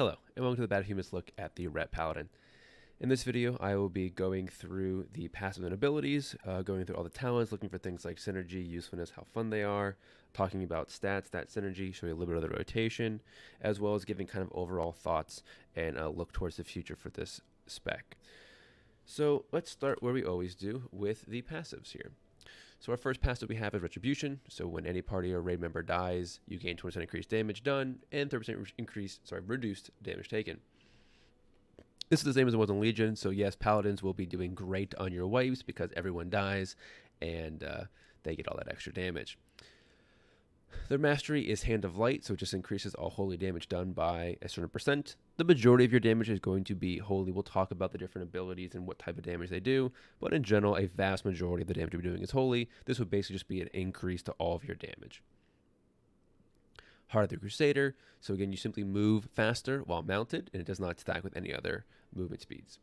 Hello, and welcome to the Badhumanist look at the Ret Paladin. In this video, I will be going through the passive and abilities, going through all the talents, looking for things like synergy, usefulness, how fun they are, talking about stats, stat synergy, showing a little bit of the rotation, as well as giving kind of overall thoughts and a look towards the future for this spec. So let's start where we always do with the passives here. So our first passive we have is Retribution. So when any party or raid member dies, you gain 20% increased damage done and 30% reduced damage taken. This is the same as it was in Legion. So yes, Paladins will be doing great on your waves because everyone dies and they get all that extra damage. Their mastery is Hand of Light, so it just increases all holy damage done by a certain percent. The majority of your damage is going to be holy. We'll talk about the different abilities and what type of damage they do, but in general, a vast majority of the damage you're doing is holy. This would basically just be an increase to all of your damage. Heart of the Crusader, so again, you simply move faster while mounted, and it does not stack with any other movement speeds.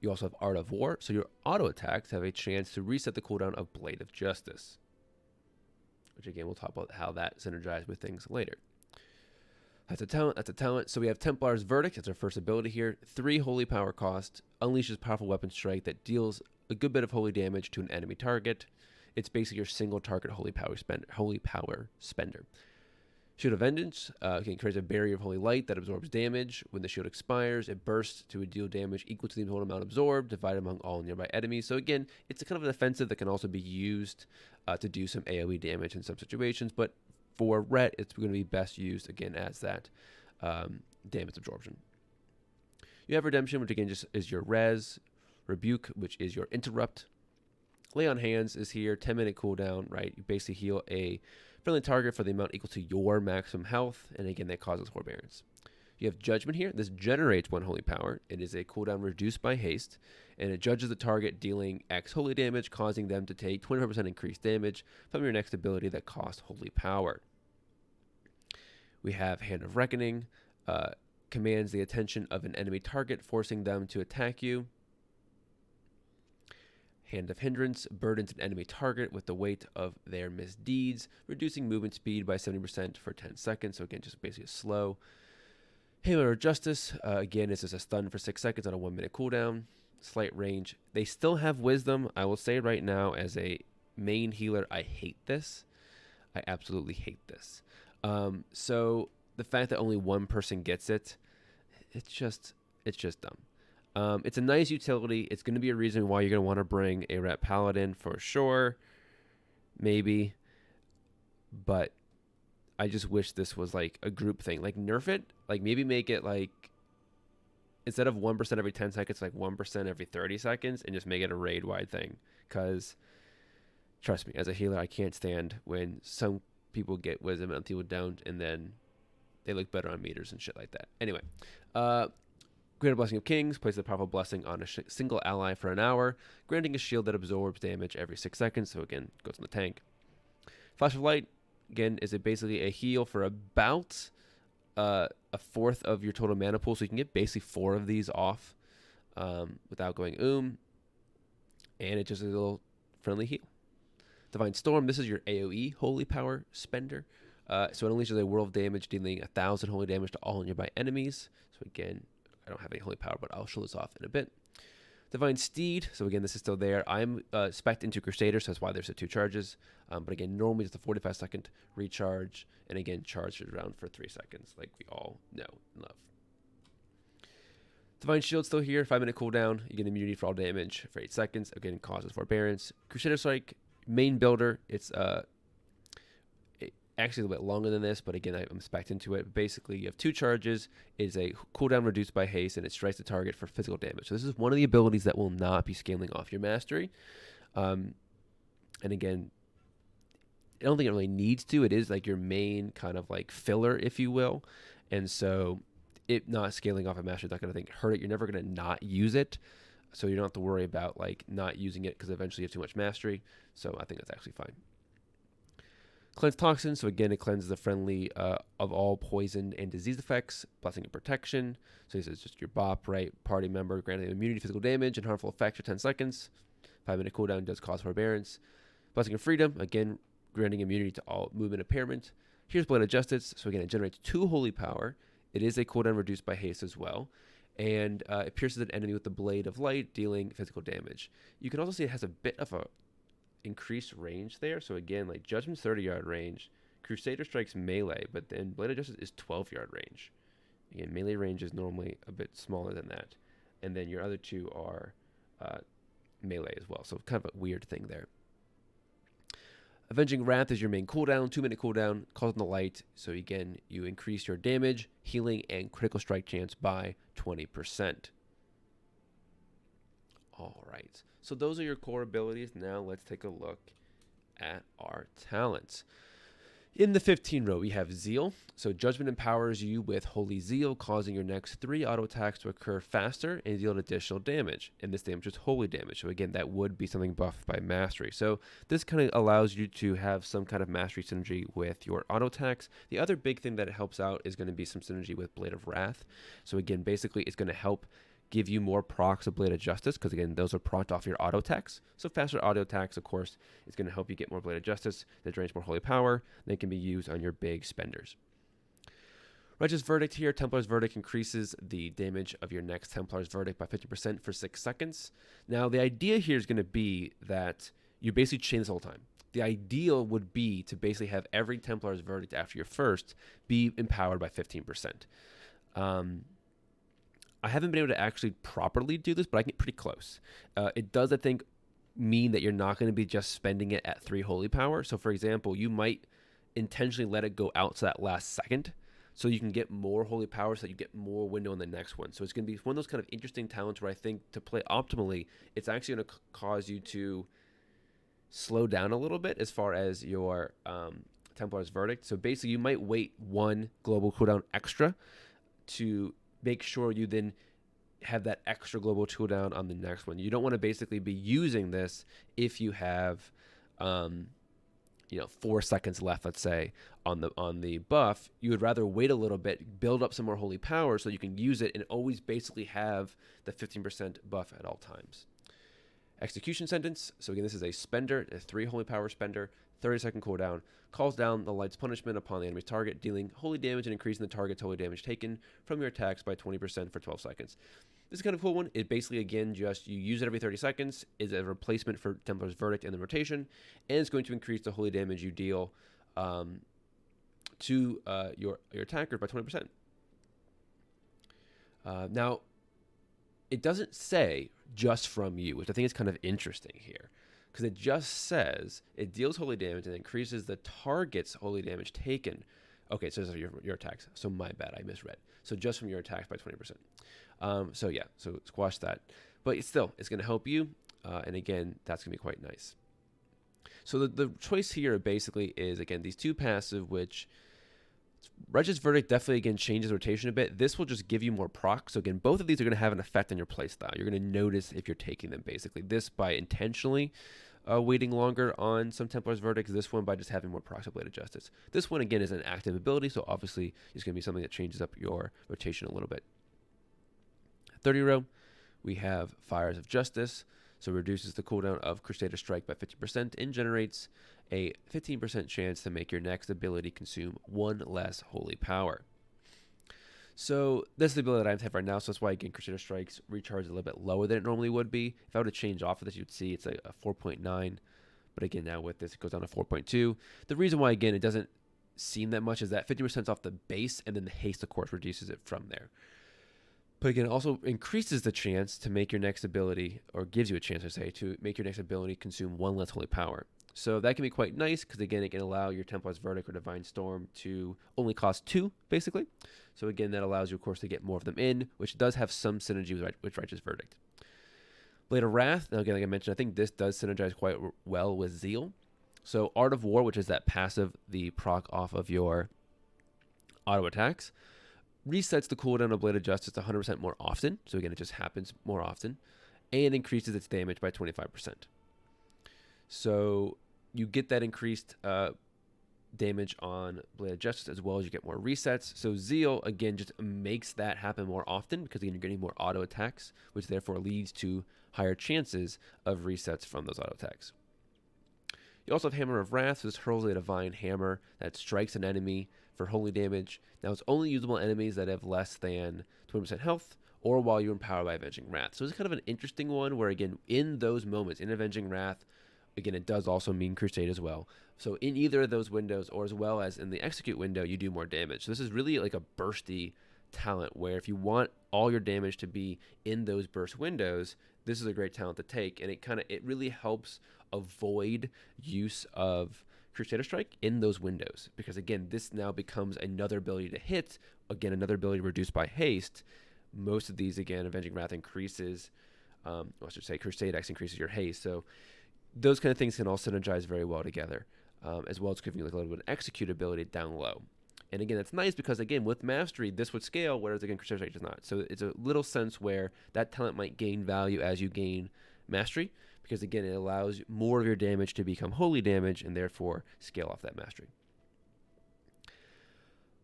You also have Art of War, so your auto attacks have a chance to reset the cooldown of Blade of Justice, which again, we'll talk about how that synergizes with things later. That's a talent. So we have Templar's Verdict. That's our first ability here. 3 holy power cost. Unleashes powerful weapon strike that deals a good bit of holy damage to an enemy target. It's basically your single target holy power spender. Shield of Vengeance creates a barrier of holy light that absorbs damage. When the shield expires, it bursts to deal damage equal to the total amount absorbed, divided among all nearby enemies. So again, it's a kind of an offensive that can also be used to do some AoE damage in some situations, but for Ret, it's going to be best used again as that damage absorption. You have Redemption, which again just is your res. Rebuke, which is your interrupt. Lay on Hands is here, 10-minute cooldown, right? You basically heal a friendly target for the amount equal to your maximum health, and again, that causes forbearance. You have Judgment here. This generates 1 holy power. It is a cooldown reduced by haste, and it judges the target dealing X holy damage, causing them to take 25% increased damage from your next ability that costs holy power. We have Hand of Reckoning. Commands the attention of an enemy target, forcing them to attack you. Hand of Hindrance burdens an enemy target with the weight of their misdeeds, reducing movement speed by 70% for 10 seconds. So again, just basically slow. Hammer of Justice, again, this is a stun for 6 seconds on a 1-minute cooldown. Slight range. They still have Wisdom. I will say right now, as a main healer, I hate this. I absolutely hate this. So the fact that only one person gets it, it's just dumb. It's a nice utility. It's going to be a reason why you're going to want to bring a Ret Paladin for sure. Maybe. But I just wish this was like a group thing. Like nerf it. Like maybe make it like instead of 1% every 10 seconds, like 1% every 30 seconds and just make it a raid-wide thing. Because trust me, as a healer, I can't stand when some people get wisdom and people don't, and then they look better on meters and shit like that. Anyway, Greater Blessing of Kings, places a powerful blessing on a single ally for an hour, granting a shield that absorbs damage every 6 seconds, so again, goes in the tank. Flash of Light, again, is basically a heal for about a fourth of your total mana pool, so you can get basically 4 of these off without going and it just is a little friendly heal. Divine Storm, this is your AoE holy power spender. So it unleashes a world of damage, dealing 1,000 holy damage to all nearby enemies. So again, I don't have any holy power, but I'll show this off in a bit. Divine Steed, so again, this is still there. I'm spec'd into Crusader, so that's why there's the 2 charges. But again, normally it's a 45-second recharge, and again, charge around for 3 seconds, like we all know and love. Divine Shield still here, 5-minute cooldown. You get immunity for all damage for 8 seconds. Again, causes forbearance. Crusader Strike, main builder. It's actually a little bit longer than this, but again, I'm spec'd into it. Basically, you have 2 charges. It is a cooldown reduced by haste, and it strikes the target for physical damage. So this is one of the abilities that will not be scaling off your mastery. And again, I don't think it really needs to. It is like your main kind of like filler, if you will. And so it not scaling off a mastery is not going to hurt it. You're never going to not use it. So you don't have to worry about like not using it because eventually you have too much mastery. So I think that's actually fine. Cleanse Toxin, so again, it cleanses the friendly of all poison and disease effects, blessing and protection. So this is just your BOP, right? Party member granting immunity to physical damage and harmful effects for 10 seconds. 5-minute cooldown does cause forbearance. Blessing of Freedom, again, granting immunity to all movement impairment. Here's Blade of Justice, so again, it generates 2 holy power. It is a cooldown reduced by haste as well. And it pierces an enemy with the Blade of Light, dealing physical damage. You can also see it has a bit of a increased range there. So again, like Judgment's 30-yard range, Crusader Strike's melee, but then Blade of Justice is 12-yard range. Again, melee range is normally a bit smaller than that. And then your other two are melee as well. So kind of a weird thing there. Avenging Wrath is your main cooldown, 2-minute cooldown, calls on the light. So again, you increase your damage, healing, and critical strike chance by 20%. All right. So those are your core abilities. Now let's take a look at our talents. In the 15 row, we have Zeal. So Judgment empowers you with Holy Zeal, causing your next 3 auto attacks to occur faster and deal additional damage. And this damage is holy damage. So again, that would be something buffed by Mastery. So this kind of allows you to have some kind of Mastery synergy with your auto attacks. The other big thing that it helps out is going to be some synergy with Blade of Wrath. So again, basically it's going to help give you more procs of Blade of Justice, because again, those are procced off your auto attacks. So faster auto attacks, of course, is going to help you get more Blade of Justice that drains more holy power. They can be used on your big spenders. Righteous Verdict here. Templar's Verdict increases the damage of your next Templar's Verdict by 50% for 6 seconds. Now, the idea here is going to be that you basically chain this whole time. The ideal would be to basically have every Templar's Verdict after your first be empowered by 15%. I haven't been able to actually properly do this, but I can get pretty close. It does, I think, mean that you're not going to be just spending it at 3 holy power. So, for example, you might intentionally let it go out to that last second so you can get more holy power, so that you get more window on the next one. So it's going to be one of those kind of interesting talents where I think to play optimally, it's actually going to cause you to slow down a little bit as far as your Templar's Verdict. So basically, you might wait 1 global cooldown extra to make sure you then have that extra global cooldown on the next one. You don't want to basically be using this if you have, 4 seconds left, let's say, on the buff. You would rather wait a little bit, build up some more holy power so you can use it and always basically have the 15% buff at all times. Execution Sentence. So again, this is a spender, a 3 holy power spender, 30-second cooldown, calls down the light's punishment upon the enemy's target, dealing holy damage and increasing the target's holy damage taken from your attacks by 20% for 12 seconds. This is kind of a cool one. It basically, again, just you use it every 30 seconds, is a replacement for Templar's Verdict in the rotation, and it's going to increase the holy damage you deal to your attackers by 20%. Now, it doesn't say just from you, which I think is kind of interesting here, because it just says it deals holy damage and increases the target's holy damage taken. Okay, so your attacks. So my bad, I misread. So just from your attacks by 20%. So yeah, so squash that. But it's going to help you. And again, that's going to be quite nice. So the choice here basically is, again, these 2 passive, which Righteous Verdict definitely, again, changes rotation a bit. This will just give you more proc. So again, both of these are going to have an effect on your playstyle. You're going to notice if you're taking them, basically. This by intentionally waiting longer on some Templar's Verdicts. This one by just having more procs of Blade of Justice. This one, again, is an active ability, so obviously it's going to be something that changes up your rotation a little bit. 30 row, we have Fires of Justice. So reduces the cooldown of Crusader Strike by 50% and generates a 15% chance to make your next ability consume 1 less holy power. So this is the ability that I have right now, so that's why, again, Crusader Strikes recharge a little bit lower than it normally would be. If I were to change off of this, you'd see it's a 4.9, but again, now with this, it goes down to 4.2. The reason why, again, it doesn't seem that much is that 50% off the base, and then the haste, of course, reduces it from there. But again, it also increases the chance to make your next ability, or gives you a chance, I say, to make your next ability consume 1 less holy power. So that can be quite nice, because again, it can allow your Templar's Verdict or Divine Storm to only cost 2, basically. So again, that allows you, of course, to get more of them in, which does have some synergy with Righteous Verdict. Blade of Wrath, now again, like I mentioned, I think this does synergize quite well with Zeal. So Art of War, which is that passive, the proc off of your auto attacks, resets the cooldown of Blade of Justice 100% more often. So again, it just happens more often, and increases its damage by 25%. So you get that increased damage on Blade of Justice, as well as you get more resets. So Zeal, again, just makes that happen more often, because again, you're getting more auto attacks, which therefore leads to higher chances of resets from those auto attacks. You also have Hammer of Wrath. So this hurls a divine hammer that strikes an enemy for holy damage. Now it's only usable on enemies that have less than 20% health, or while you're empowered by Avenging Wrath. So it's kind of an interesting one where, again, in those moments, in Avenging Wrath, again, it does also mean Crusade as well. So in either of those windows, or as well as in the Execute window, you do more damage. So this is really like a bursty talent where if you want all your damage to be in those burst windows, this is a great talent to take. And it really helps avoid use of Crusader Strike in those windows. Because again, this now becomes another ability to hit, again, another ability reduced by haste. Most of these, again, Avenging Wrath increases, I should say Crusade X increases your haste. So those kind of things can all synergize very well together, as well as giving you like a little bit of execute ability down low. And again, that's nice because, again, with Mastery, this would scale, whereas, again, Crusader Strike does not. So it's a little sense where that talent might gain value as you gain Mastery, because, again, it allows more of your damage to become holy damage and therefore scale off that Mastery.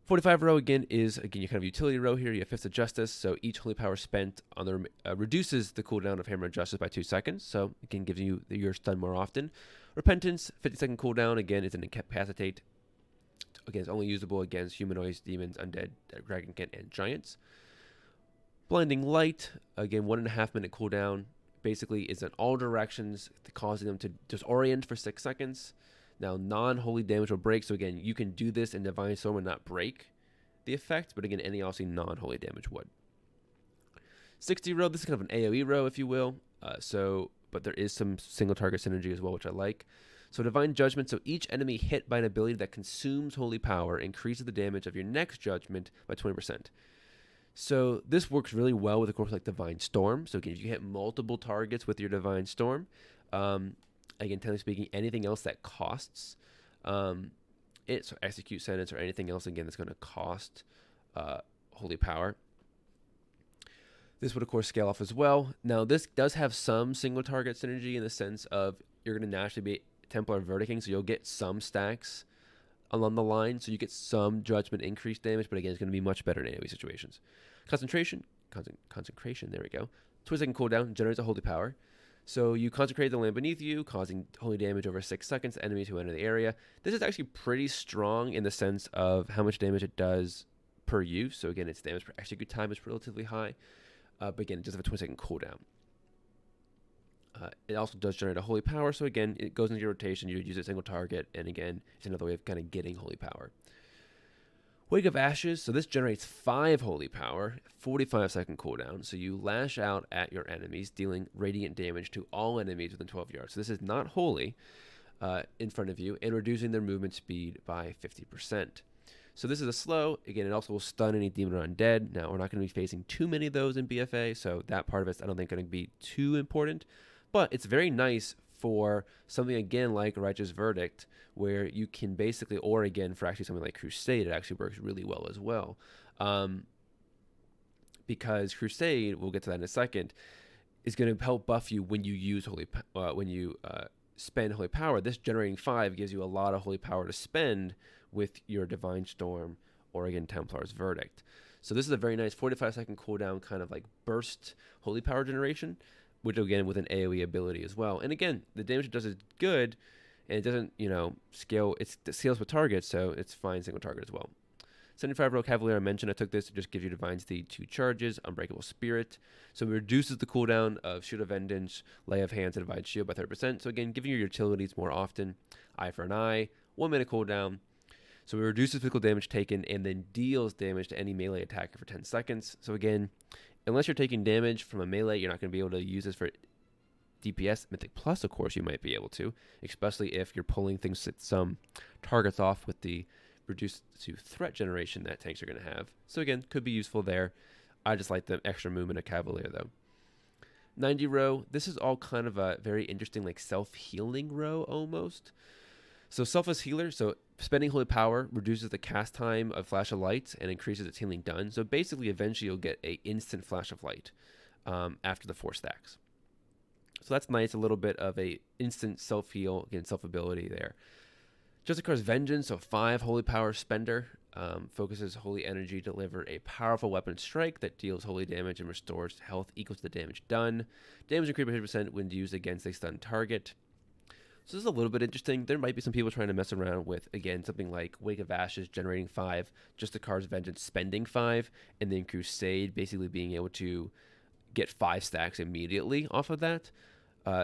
45 row, again, is your kind of utility row here. You have Fists of Justice, so each holy power spent on the reduces the cooldown of Hammer of Justice by 2 seconds, so again, gives you your stun more often. Repentance, 50-second cooldown, again, is an incapacitate. Again, it's only usable against humanoids, demons, undead, dragonkin, and giants. Blinding Light, again, 1.5 minute cooldown, basically is in all directions, causing them to disorient for 6 seconds. Now, non-holy damage will break, so again, you can do this in Divine Storm and not break the effect, but again, any obviously non-holy damage would. 60 row, this is kind of an AoE row, if you will, but there is some single target synergy as well, which I like. So Divine Judgment, so each enemy hit by an ability that consumes holy power increases the damage of your next judgment by 20%. So this works really well with, of course, like Divine Storm. So again, if you hit multiple targets with your Divine Storm, again, technically speaking, anything else that costs so execute sentence or anything else, again, that's going to cost holy power. This would, of course, scale off as well. Now, this does have some single target synergy in the sense of you're going to naturally be Templar Verdicting, so you'll get some stacks along the line, so you get some judgment increased damage, but again, it's going to be much better in AoE situations. Consecration, there we go. 20-second cooldown generates a holy power. So you consecrate the land beneath you, causing holy damage over 6 seconds to enemies who enter the area. This is actually pretty strong in the sense of how much damage it does per use. So again, its damage per execute time is relatively high. But again, it does have a 20-second cooldown. It also does generate a holy power. So again, it goes into your rotation. You would use a single target. And again, it's another way of kind of getting holy power. Wake of Ashes, so this generates 5 holy power, 45-second cooldown. So you lash out at your enemies, dealing radiant damage to all enemies within 12 yards. So this is not holy in front of you, and reducing their movement speed by 50%. So this is a slow. Again, it also will stun any demon or undead. Now, we're not going to be facing too many of those in BfA, so that part of it's, I don't think, going to be too important. But it's very nice for something, again, like Righteous Verdict, where you can basically, or again, for actually something like Crusade, it actually works really well as well. Because Crusade, we'll get to that in a second, is going to help buff you when you use spend holy power. This generating 5 gives you a lot of holy power to spend with your Divine Storm or, again, Templar's Verdict. So this is a very nice 45-second cooldown kind of like burst holy power generation, which, again, with an AoE ability as well. And again, the damage it does is good, and it doesn't, scale. It scales with targets, so it's fine single target as well. 75 row Cavalier, I mentioned I took this to just give you Divine Steed 2 charges, Unbreakable Spirit. So it reduces the cooldown of Shield of Vengeance, Lay of Hands, and Divine Shield by 30%. So again, giving your utilities more often. Eye for an Eye, 1 minute cooldown. So it reduces physical damage taken and then deals damage to any melee attacker for 10 seconds. So again, unless you're taking damage from a melee, you're not going to be able to use this for DPS. Mythic Plus, of course, you might be able to, especially if you're pulling things that some targets off with the reduced to threat generation that tanks are going to have. So again, could be useful there. I just like the extra movement of Cavalier, though. 90 row, this is all kind of a very interesting, like, self-healing row almost. So Selfless Healer, so spending holy power reduces the cast time of Flash of Light and increases its healing done. So basically, eventually, you'll get a instant Flash of Light after the 4 stacks. So that's nice, a little bit of a instant self-heal, again, self-ability there. Justicar's Vengeance, so 5 holy power spender, focuses holy energy to deliver a powerful weapon strike that deals holy damage and restores health equal to the damage done. Damage increased by 50% when used against a stunned target. So this is a little bit interesting. There might be some people trying to mess around with, again, something like Wake of Ashes generating 5, just the card's Vengeance spending 5, and then Crusade basically being able to get 5 stacks immediately off of that.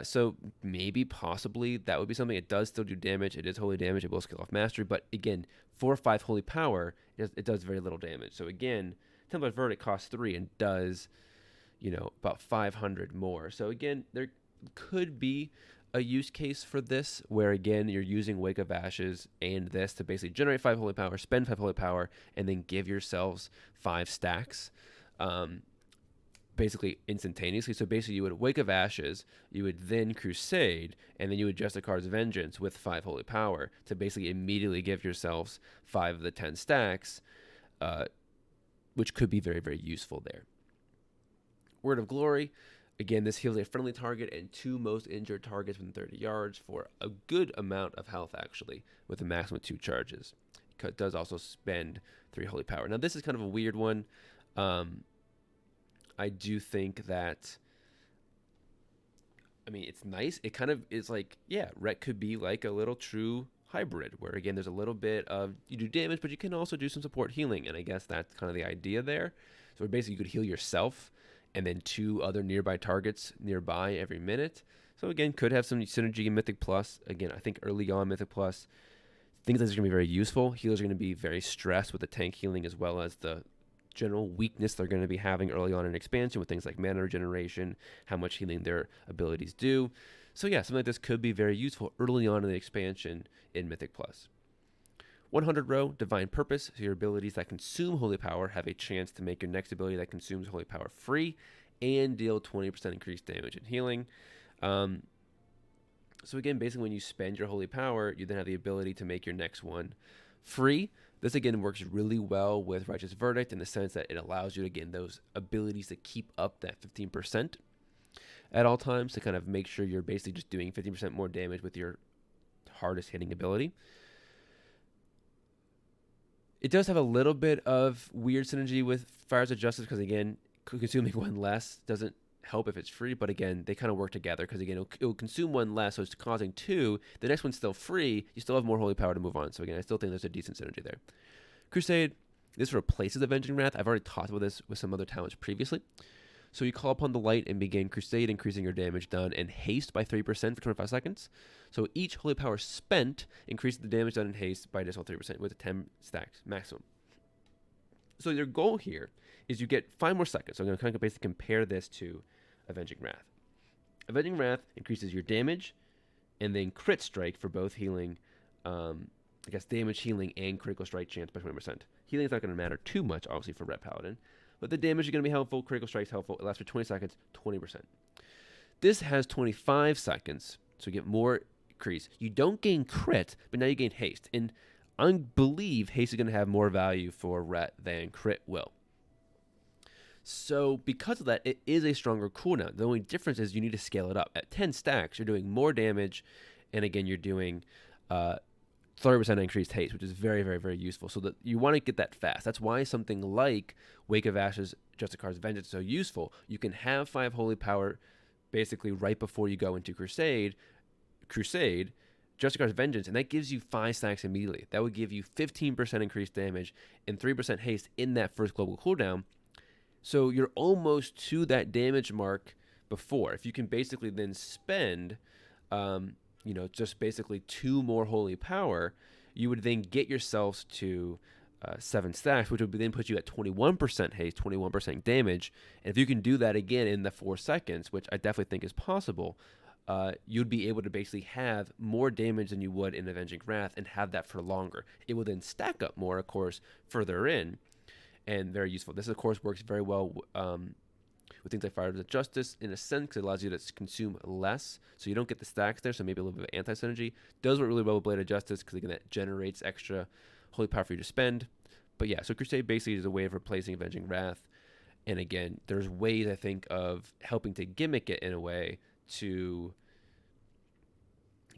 So maybe, possibly, that would be something. It does still do damage. It is holy damage. It will scale off mastery. But again, 4 or 5 holy power, it does very little damage. So again, Templar's Verdict costs 3 and does, about 500 more. So again, there could be a use case for this where, again, you're using Wake of Ashes and this to basically generate 5 holy power, spend 5 holy power, and then give yourselves 5 stacks. Basically instantaneously. So basically you would Wake of Ashes, you would then Crusade, and then you would adjust the card's Vengeance with 5 holy power to basically immediately give yourselves 5 of the 10 stacks, which could be very, very useful there. Word of Glory, again, this heals a friendly target and 2 most injured targets within 30 yards for a good amount of health, actually, with a maximum of 2 charges. It does also spend 3 holy power. Now this is kind of a weird one. I do think that, it's nice. It kind of is like, yeah, Ret could be like a little true hybrid where, again, there's a little bit of, you do damage, but you can also do some support healing. And I guess that's kind of the idea there. So basically you could heal yourself and then 2 other nearby targets nearby every minute. So again, could have some synergy in Mythic Plus. Again, I think early on Mythic Plus, things that's going to be very useful. Healers are going to be very stressed with the tank healing as well as the general weakness they're going to be having early on in expansion with things like mana regeneration, how much healing their abilities do. So yeah, something like this could be very useful early on in the expansion in Mythic Plus. 100 row, Divine Purpose, so your abilities that consume holy power have a chance to make your next ability that consumes holy power free and deal 20% increased damage and healing. So again, basically when you spend your holy power, you then have the ability to make your next one free. This, again, works really well with Righteous Verdict in the sense that it allows you to gain those abilities to keep up that 15% at all times to kind of make sure you're basically just doing 15% more damage with your hardest hitting ability. It does have a little bit of weird synergy with Fires of Justice because, again, consuming 1 less doesn't help if it's free, but again, they kind of work together because, again, it'll consume 1 less, so it's causing 2. The next one's still free. You still have more holy power to move on. So again, I still think there's a decent synergy there. Crusade, this replaces Avenging Wrath. I've already talked about this with some other talents previously. So you call upon the light and begin Crusade, increasing your damage done and haste by 3% for 25 seconds. So each holy power spent increases the damage done and haste by additional 3% with a 10 stacks maximum. So your goal here is you get 5 more seconds. So I'm going to kind of basically compare this to Avenging Wrath. Avenging Wrath increases your damage and then crit strike for both healing, damage, healing, and critical strike chance by 20%. Healing is not going to matter too much, obviously, for Ret Paladin, but the damage is going to be helpful, critical strike is helpful. It lasts for 20 seconds, 20%. This has 25 seconds, so you get more increase. You don't gain crit, but now you gain haste, and I believe haste is going to have more value for Ret than crit will. So because of that, it is a stronger cooldown. The only difference is you need to scale it up. At 10 stacks, you're doing more damage, and again, you're doing 30% increased haste, which is very, very, very useful. So that you want to get that fast. That's why something like Wake of Ashes, Justicar's Vengeance is so useful. You can have 5 holy power basically right before you go into Crusade, Justicar's Vengeance, and that gives you 5 stacks immediately. That would give you 15% increased damage and 3% haste in that first global cooldown. So you're almost to that damage mark before. If you can basically then spend, just basically 2 more holy power, you would then get yourselves to 7 stacks, which would then put you at 21% haste, 21% damage. And if you can do that again in the 4 seconds, which I definitely think is possible, you'd be able to basically have more damage than you would in Avenging Wrath and have that for longer. It will then stack up more, of course, further in. And very useful. This, of course, works very well with things like Fires of Justice in a sense because it allows you to consume less. So you don't get the stacks there, so maybe a little bit of anti-synergy. Does work really well with Blade of Justice because, again, that generates extra holy power for you to spend. But yeah, so Crusade basically is a way of replacing Avenging Wrath. And again, there's ways, I think, of helping to gimmick it in a way to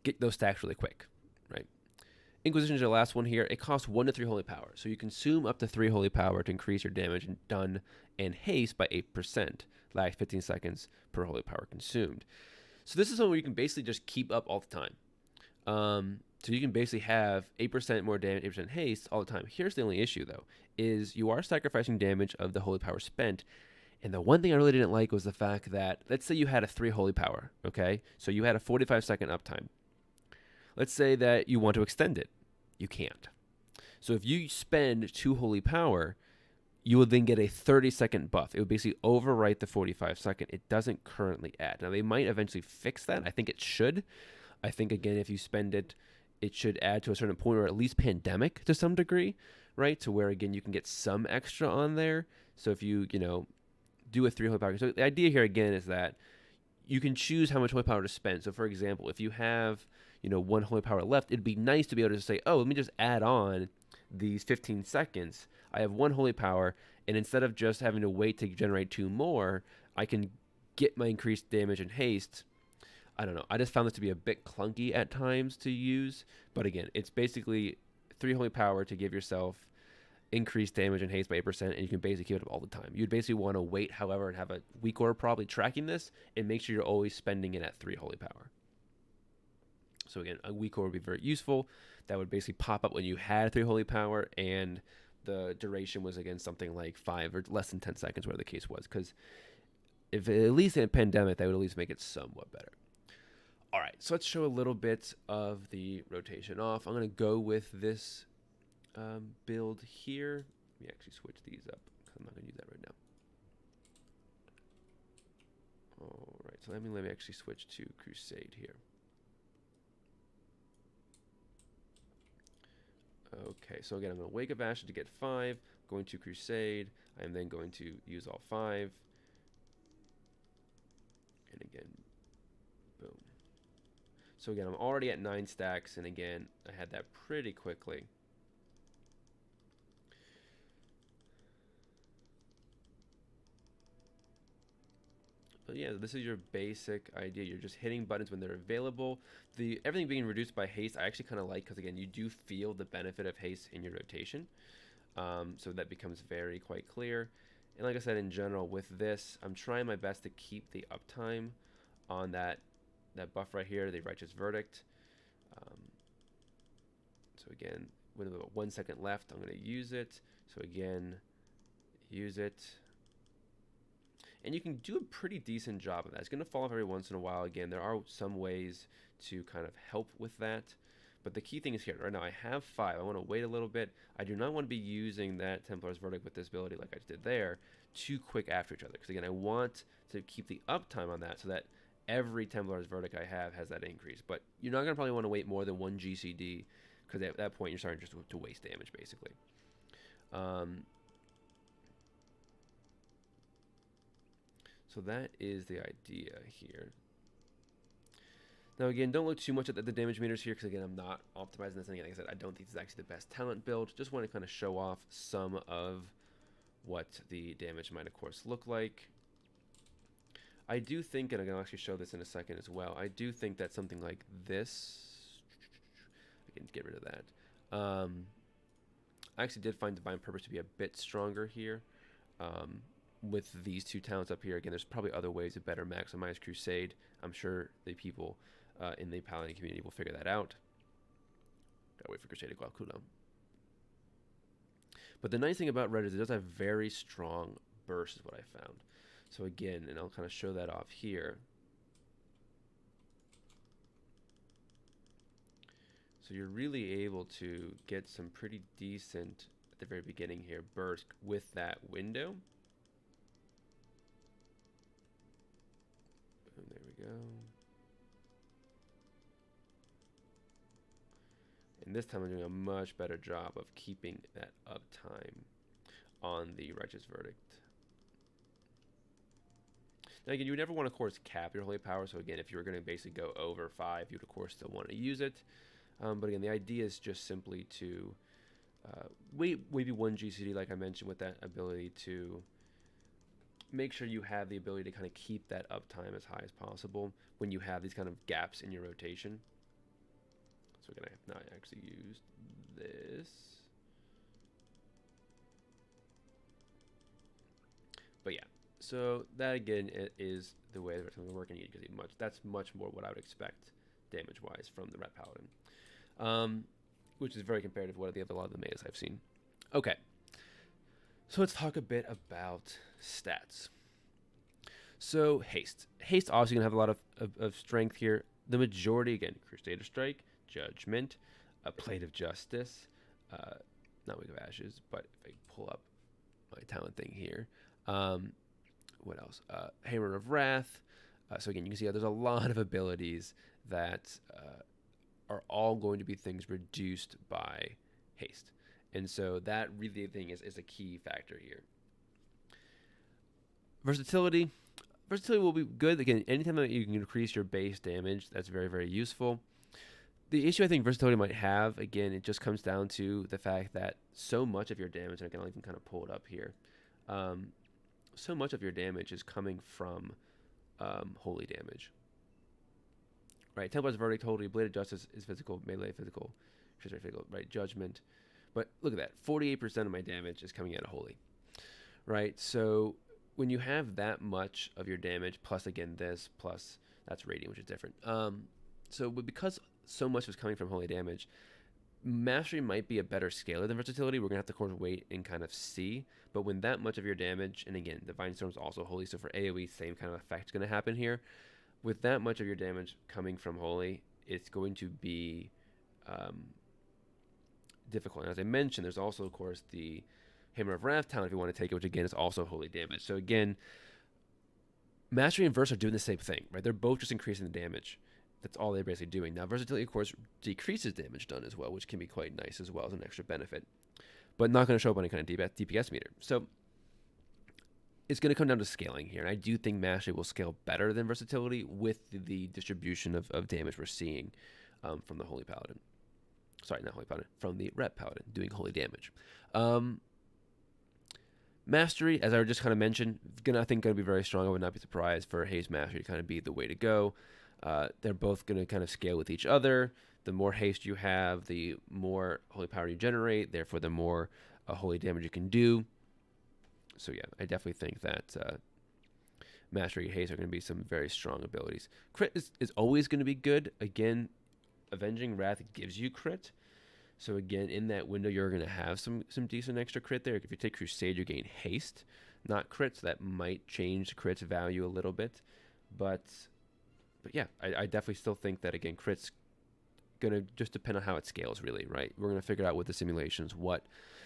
get those stacks really quick, right? Inquisition is the last one here. It costs 1 to 3 holy power. So you consume up to 3 holy power to increase your damage done and haste by 8%. Lasts 15 seconds per holy power consumed. So this is something where you can basically just keep up all the time. So you can basically have 8% more damage, 8% haste all the time. Here's the only issue, though, is you are sacrificing damage of the holy power spent. And the one thing I really didn't like was the fact that, let's say you had a 3 holy power, okay? So you had a 45-second uptime. Let's say that you want to extend it. You can't. So if you spend 2 holy power, you will then get a 30-second buff. It would basically overwrite the 45-second. It doesn't currently add. Now, they might eventually fix that. I think it should. I think, again, if you spend it, it should add to a certain point, or at least pandemic to some degree, right? To where, again, you can get some extra on there. So if you, do a 3 holy power. So the idea here, again, is that you can choose how much holy power to spend. So, for example, if you have, 1 holy power left, it'd be nice to be able to say, oh, let me just add on these 15 seconds. I have 1 holy power, and instead of just having to wait to generate 2 more, I can get my increased damage and haste. I don't know. I just found this to be a bit clunky at times to use. But again, it's basically 3 holy power to give yourself increased damage and haste by 8%, and you can basically keep it up all the time. You'd basically want to wait, however, and have a weak order probably tracking this, and make sure you're always spending it at 3 holy power. So again, a weak order would be very useful. That would basically pop up when you had 3 holy power, and the duration was, again, something like 5 or less than 10 seconds, whatever the case was. Because if at least in a pandemic, that would at least make it somewhat better. All right, so let's show a little bit of the rotation off. I'm going to go with this build here. Let me actually switch these up because I'm not going to use that right now. All right, so let me actually switch to Crusade here. Okay, so again, I'm going to Wake of Ashes to get 5, going to Crusade. I'm then going to use all 5. And again, boom. So again, I'm already at 9 stacks, and again, I had that pretty quickly. But yeah, this is your basic idea. You're just hitting buttons when they're available. Everything being reduced by haste, I actually kind of like, because again, you do feel the benefit of haste in your rotation. So that becomes quite clear. And like I said, in general, with this, I'm trying my best to keep the uptime on that buff right here, the Righteous Verdict. So again, with about 1 second left, I'm going to use it. So again, use it. And you can do a pretty decent job of that. It's going to fall off every once in a while. Again, there are some ways to kind of help with that. But the key thing is here. Right now, I have 5. I want to wait a little bit. I do not want to be using that Templar's Verdict with this ability like I did there too quick after each other. Because again, I want to keep the uptime on that so that every Templar's Verdict I have has that increase. But you're not going to probably want to wait more than 1 GCD, because at that point, you're starting just to waste damage, basically. So that is the idea here. Now again, don't look too much at the damage meters here, because again, I'm not optimizing this. And again, like I said, I don't think this is actually the best talent build. Just want to kind of show off some of what the damage might, of course, look like. I do think, and I'm going to actually show this in a second as well, I do think that something like this, I can get rid of that. I actually did find Divine Purpose to be a bit stronger here. With these 2 talents up here, again, there's probably other ways to better maximize Crusade. I'm sure the people in the Paladin community will figure that out. Gotta wait for Crusade to go out cooldown. But the nice thing about Red is it does have very strong burst, is what I found. So again, and I'll kind of show that off here. So you're really able to get some pretty decent, at the very beginning here, burst with that window. And there we go. And this time I'm doing a much better job of keeping that uptime on the Righteous Verdict. Now again, you would never want to, of course, cap your holy power. So again, if you were going to basically go over 5, you'd of course still want to use it. But again, the idea is just simply to wait maybe 1 GCD, like I mentioned, with that ability to make sure you have the ability to kind of keep that uptime as high as possible when you have these kind of gaps in your rotation. So again, I have not actually used this. But yeah, so that again is the way that it's going to work, and you get much. That's much more what I would expect damage-wise from the Ret Paladin, which is very comparative to what a lot of the metas I've seen. Okay, so let's talk a bit about stats. So haste. Haste obviously going to have a lot of strength here. The majority, again, Crusader Strike, Judgment, a Plate of Justice, not Wake of Ashes, but if I pull up my talent thing here, what else? Hammer of Wrath. So again, you can see there's a lot of abilities that are all going to be things reduced by haste. And so that really, I think, is a key factor here. Versatility. Versatility will be good. Again, anytime that you can increase your base damage, that's very, very useful. The issue I think versatility might have, again, it just comes down to the fact that so much of your damage, and I can even kind of pull it up here, so much of your damage is coming from holy damage. Right? Templar's Verdict, Holy, Blade of Justice is physical, melee physical, physical, right? Judgment. But look at that. 48% of my damage is coming out of holy. Right? So when you have that much of your damage, plus again this, plus that's radiant, which is different. So because so much was coming from holy damage, mastery might be a better scaler than versatility. We're gonna have to, of course, wait and kind of see. But when that much of your damage, and again, Divine Storm is also holy, so for AoE, same kind of effect is gonna happen here. With that much of your damage coming from holy, it's going to be difficult. And as I mentioned, there's also, of course, the Hammer of Wrath talent if you want to take it, which again is also holy damage. So again, mastery and verse are doing the same thing, right? They're both just increasing the damage. That's all they're basically doing. Now, versatility, of course, decreases damage done as well, which can be quite nice as well as an extra benefit, but not going to show up on any kind of DPS meter. So it's going to come down to scaling here, and I do think mastery will scale better than versatility with the distribution of damage we're seeing from the Holy Paladin. Sorry, not Holy Paladin, from the Ret Paladin doing holy damage. Mastery, as I just kind of mentioned, I think going to be very strong. I would not be surprised for haste mastery to kind of be the way to go. They're both going to kind of scale with each other. The more haste you have, the more holy power you generate. Therefore, the more holy damage you can do. So yeah, I definitely think that mastery and haste are going to be some very strong abilities. Crit is always going to be good. Again, Avenging Wrath gives you crit. So again, in that window, you're going to have some decent extra crit there. If you take Crusade, you gain haste, not crit. So that might change crit's value a little bit. But yeah, I definitely still think that, again, crit's going to just depend on how it scales, really, right? We're going to figure out with the simulations what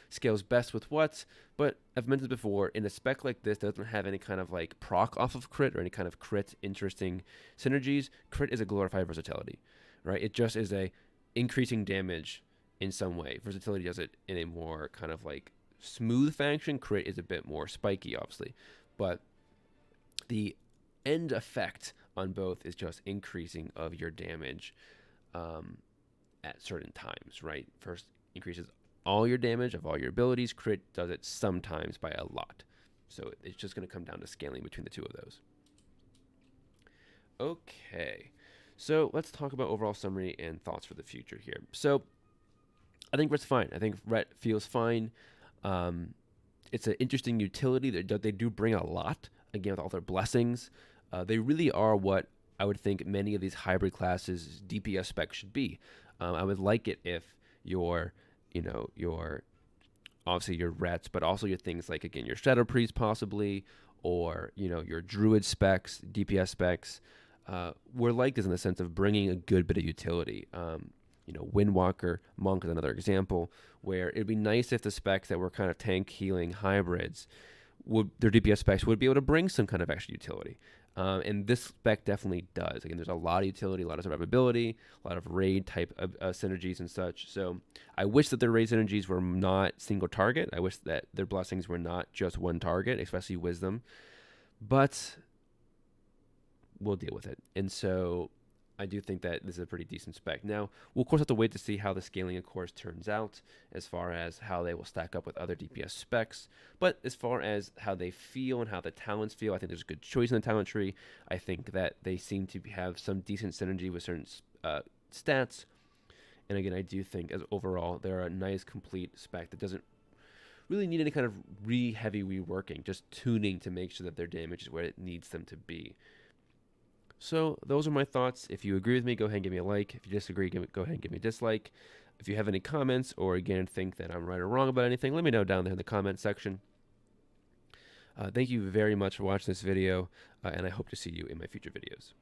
scales best with what. But I've mentioned before, in a spec like this that doesn't have any kind of like proc off of crit or any kind of crit interesting synergies, crit is a glorified versatility, right? It just is a increasing damage in some way. Versatility does it in a more kind of like smooth fashion. Crit is a bit more spiky, obviously. But the end effect on both is just increasing of your damage at certain times, right? First increases all your damage of all your abilities. Crit does it sometimes by a lot. So it's just going to come down to scaling between the two of those. Okay, so let's talk about overall summary and thoughts for the future here. So I think Ret's fine. I think Ret feels fine. It's an interesting utility. They do bring a lot, again, with all their blessings. They really are what I would think many of these hybrid classes DPS specs should be. I would like it if your obviously your Rets, but also your things like, again, your Shadow Priest possibly, or, your Druid specs, DPS specs, were like this in the sense of bringing a good bit of utility. Windwalker, Monk is another example, where it'd be nice if the specs that were kind of tank healing hybrids, their DPS specs would be able to bring some kind of extra utility. And this spec definitely does. Again, there's a lot of utility, a lot of survivability, a lot of raid type of synergies and such. So I wish that their raid synergies were not single target. I wish that their blessings were not just one target, especially Wisdom. But we'll deal with it. And so I do think that this is a pretty decent spec. Now, we'll of course have to wait to see how the scaling, of course, turns out as far as how they will stack up with other DPS specs. But as far as how they feel and how the talents feel, I think there's a good choice in the talent tree. I think that they seem to have some decent synergy with certain stats. And again, I do think as overall, they're a nice, complete spec that doesn't really need any kind of heavy reworking, just tuning to make sure that their damage is where it needs them to be. So those are my thoughts. If you agree with me, go ahead and give me a like. If you disagree, go ahead and give me a dislike. If you have any comments or again think that I'm right or wrong about anything, let me know down there in the comment section. Thank you very much for watching this video, and I hope to see you in my future videos.